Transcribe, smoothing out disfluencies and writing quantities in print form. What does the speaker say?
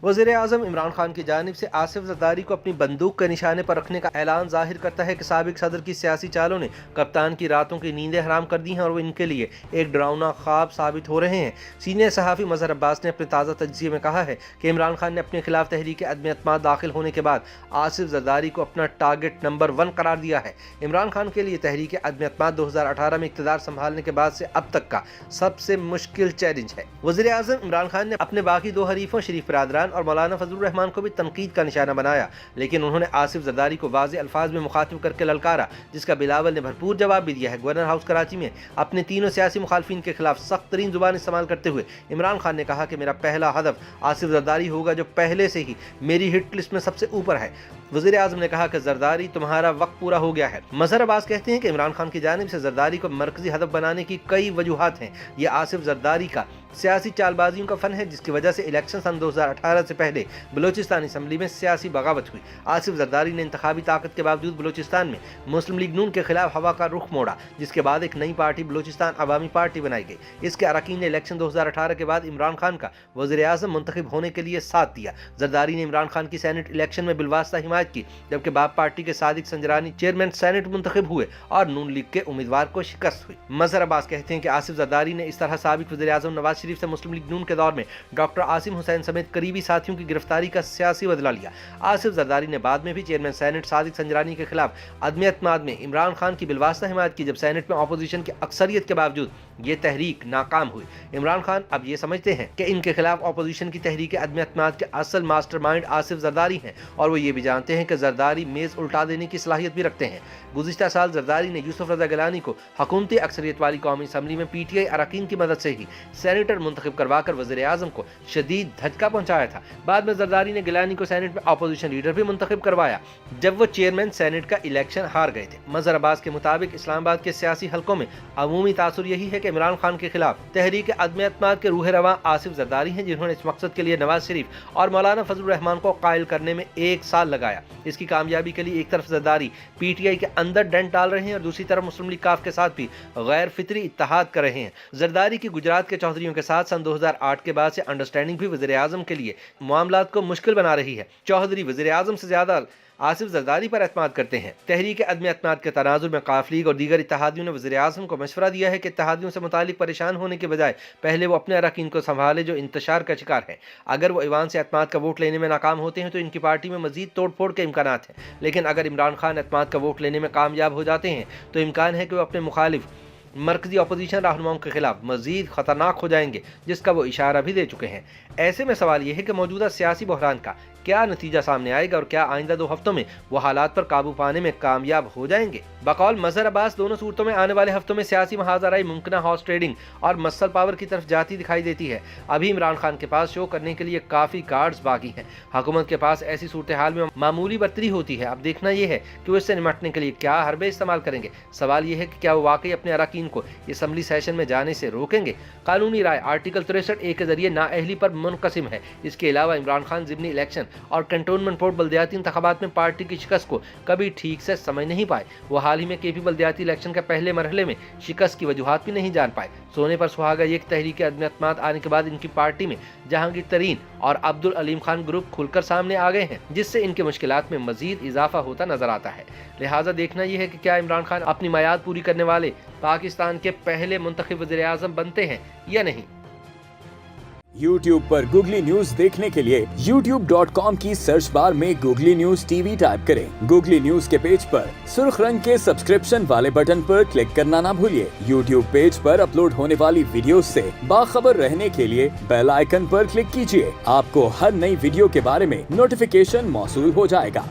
वज़ीर आज़म इमरान खान की जानिब से आसिफ ज़रदारी को अपनी बंदूक के निशाने पर रखने का ऐलान ज़ाहिर करता है कि साबिक सदर की सियासी चालों ने कप्तान की रातों की नींदें हराम कर दी हैं और वो इनके लिए एक डरावना ख्वाब साबित हो रहे हैं। सीनियर सहाफ़ी मज़हर अब्बास ने अपने ताज़ा तज्ज़िये में कहा है कि इमरान खान ने अपने खिलाफ तहरीक अदम एतमाद दाखिल होने के बाद आसिफ ज़रदारी को अपना टारगेट नंबर 1 करार दिया है। इमरान खान के लिए तहरीक अदम एतमाद 2018 में इक़्तिदार संभालने के बाद से अब तक का सबसे मुश्किल चैलेंज है। वज़ीर आज़म इमरान खान ने अपने बाकी दो हरीफों शरीफ बरादरान और मौलाना फजलुर रहमान को भी तनकीद का निशाना बनाया, लेकिन उन्होंने आसिफ ज़रदारी को वाज़ेह अल्फाज में मुखातिब करके ललकारा, जिसका बिलावल ने भरपूर जवाब भी दिया है। गवर्नर हाउस कराची में अपने तीनों सियासी मुखालफिन के खिलाफ सख्त तरीन जुबान इस्तेमाल करते हुए इमरान खान ने कहा कि मेरा पहला हदफ आसिफ ज़रदारी होगा, जो पहले से ही मेरी हिट लिस्ट में सबसे ऊपर है। वज़ीर आज़म ने कहा कि ज़रदारी तुम्हारा वक्त पूरा हो गया है। मज़हर अब्बास कहते हैं कि इमरान खान की जानिब से ज़रदारी को मरकजी हदफ बनाने की कई वजूहात हैं। यह आसिफ ज़रदारी का सियासी चालबाजियों का फन है, जिसकी वजह से इलेक्शन सन 2018 से पहले बलोचिस्तान असम्बली में सियासी बगावत हुई। आसिफ ज़रदारी ने इंतखाबी ताकत के बावजूद बलोचिस्तान में मुस्लिम लीग नून के खिलाफ हवा का रुख मोड़ा, जिसके बाद एक नई पार्टी बलोचिस्तान अवामी पार्टी बनाई गई। इसके अरकान ने इलेक्शन 2018 के बाद इमरान खान का वज़ीर आज़म मुंतखब होने के लिए साथ दिया। ज़रदारी ने इमरान खान की सेनेट इलेक्शन में बिलवास्ता हिमायत की, जबकि बाप पार्टी के सादिक संजरानी चेयरमैन सेनेट मुंतखब हुए और नून लीग के उम्मीदवार को शिकस्त हुई। मज़हर अब्बास कहते हैं कि आसिफ ज़रदारी ने इस तरह साबिक वज़ीर आज़म नवाज शरीफ से मुस्लिम लीग नून के दौर में डॉक्टर आसिम हुसैन समेत करीबी साथियों की गिरफ्तारी का सियासी बदला लिया। आसिफ ज़रदारी ने बाद में भी चेयरमैन सेनेट सादिक संजरानी के खिलाफ अदम एतमाद में इमरान खान की बिलवास्ता हिमायत की, जब सेनेट में अपोजिशन की अक्सरियत के बावजूद ये तहरीक नाकाम हुई। इमरान खान अब ये समझते हैं कि इनके खिलाफ अपोजिशन की तहरीक अदम एतमाद के असल मास्टरमाइंड आसिफ ज़रदारी हैं, और वो ये भी जानते हैं कि ज़रदारी मेज़ उल्टा देने की सलाहियत भी रखते हैं। गुज़िश्ता साल ज़रदारी ने यूसुफ रज़ा गिलानी को हुकूमती अक्सरियत वाली कौमी असम्बली में PTI अरकान की मदद से ही सेनेटर मुंतखब करवाकर वज़ीर आज़म को शदीद धचका पहुंचाया था। बाद में ज़रदारी ने गिलानी को सेनेट में अपोजिशन लीडर भी मुंतखब करवाया, जब वो चेयरमैन सेनेट का इलेक्शन हार गए थे। मज़हर अब्बास के मुताबिक इस्लामाबाद के सियासी हलकों में अमूमी तासुर यही है कि इमरान खान के खिलाफ तहरीक अदम एतमाद के रूह रवां आसिफ ज़रदारी हैं, जिन्होंने इस मकसद के लिए नवाज शरीफ और मौलाना फजलुर रहमान को कायल करने में 1 साल लगाया। इसकी कामयाबी के लिए एक तरफ ज़रदारी PTI के अंदर डेंट डाल रहे हैं और दूसरी तरफ मुस्लिम लीग काफ के साथ भी गैर फितरी इत्तेहाद कर रहे हैं। ज़रदारी की गुजरात के चौधरियों के साथ सन 2008 के बाद से अंडरस्टैंडिंग भी वज़ीर आज़म के लिए मामलात को मुश्किल बना रही है। चौधरी वज़ीर आज़म से ज़्यादा आसिफ ज़रदारी पर एतमाद करते हैं। तहरीक अदम एतमाद के तनाजुर में काफ लीग और दीगर इत्तेहादियों ने वज़ीर आज़म को मशवरा दिया है कि इत्तेहादियों से मुतालिक परेशान होने के बजाय पहले वो अपने अरकान को संभाले जो इंतशार का शिकार है। अगर वो ईवान से एतमाद का वोट लेने में नाकाम होते हैं तो इनकी पार्टी में मजीद तोड़ फोड़ के इम्कानात हैं, लेकिन अगर इमरान खान एतमाद का वोट लेने में कामयाब हो जाते हैं तो इम्कान है कि वो अपने मुखालिफ मरकजी अपोजिशन रहनुमाओं के खिलाफ मजीद खतरनाक हो जाएंगे, जिसका वो इशारा भी दे चुके हैं। ऐसे में सवाल यह है कि मौजूदा सियासी बहरान का क्या नतीजा सामने आएगा और क्या आइंदा 2 हफ्तों में वो हालात पर काबू पाने में कामयाब हो जाएंगे। बकौल मज़हर अब्बास दोनों सूरतों में आने वाले हफ्तों में सियासी महाजराई मुमकिना हॉर्स ट्रेडिंग और मसल पावर की तरफ जाती दिखाई देती है। अभी इमरान खान के पास शो करने के लिए काफ़ी कार्ड्स बाकी हैं। हुकूमत के पास ऐसी सूरत हाल में मामूली बर्तरी होती है। अब देखना यह है कि वो इससे निपटने के लिए क्या हरबे इस्तेमाल करेंगे। सवाल यह है कि क्या वो वाकई अपने अरकान को असम्बली सेशन में जाने से रोकेंगे। कानूनी राय आर्टिकल 63A के जरिए नाअहली पर मुनक़सिम है। इसके अलावा इमरान खान ज़िमनी इलेक्शन और कंटोनमेंट बोर्ड बल्दियाती इंतखाबात में पार्टी की शिकस्त को कभी ठीक से समझ नहीं पाए। वो हाल ही में KP बल्दियाती इलेक्शन के पहले मरहले में शिकस्त की वजूहात भी नहीं जान पाए। सोने पर सुहागा एक तहरीक अदम एतमाद आने के बाद इनकी पार्टी में जहांगीर तरीन और अब्दुल अलीम खान ग्रुप खुलकर सामने आ गए हैं, जिससे इनके मुश्किलात में मजीद इजाफा होता नजर आता है। लिहाजा देखना यह है कि क्या इमरान खान अपनी मयाद पूरी करने वाले पाकिस्तान के पहले मुंतखब वज़ीर आज़म बनते हैं या नहीं। YouTube पर गूगली न्यूज देखने के लिए youtube.com की सर्च बार में गूगली न्यूज TV टाइप करें। गूगली न्यूज के पेज पर सुर्ख रंग के सब्सक्रिप्शन वाले बटन पर क्लिक करना ना भूलिए। YouTube पेज पर अपलोड होने वाली वीडियोस से बाखबर रहने के लिए बेल आइकन पर क्लिक कीजिए। आपको हर नई वीडियो के बारे में नोटिफिकेशन मौसूल हो जाएगा।